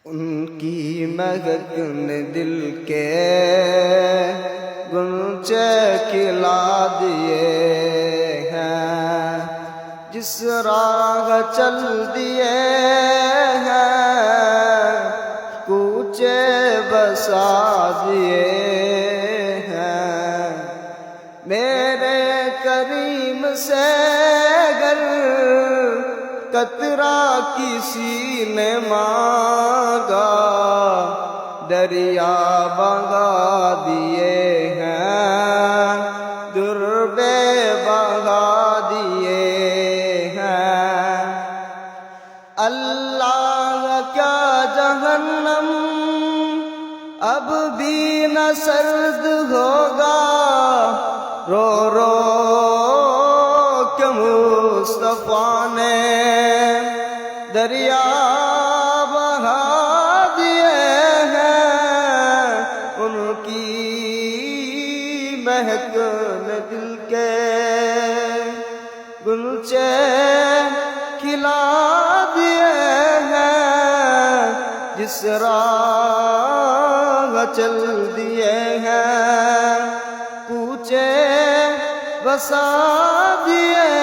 ان کی مہک نے دل کے گنچے کھلا دیے ہیں، جس راہ چل دیے ہیں کوچے بسا دیے ہیں۔ میرے کریم سے گر قطرہ کسی نے مانگا، دریا بہا دیے ہیں، دربے بہا دیے ہیں۔ اللہ کیا جہنم اب بھی نہ سرد ہوگا، رو رو کہ مصطفیٰ نے دریا بہا دیے ہیں۔ ان کی مہک نے دل کے گلچے کھلا دیے ہیں، جس راہ چل دیے ہیں کوچے بسا دیے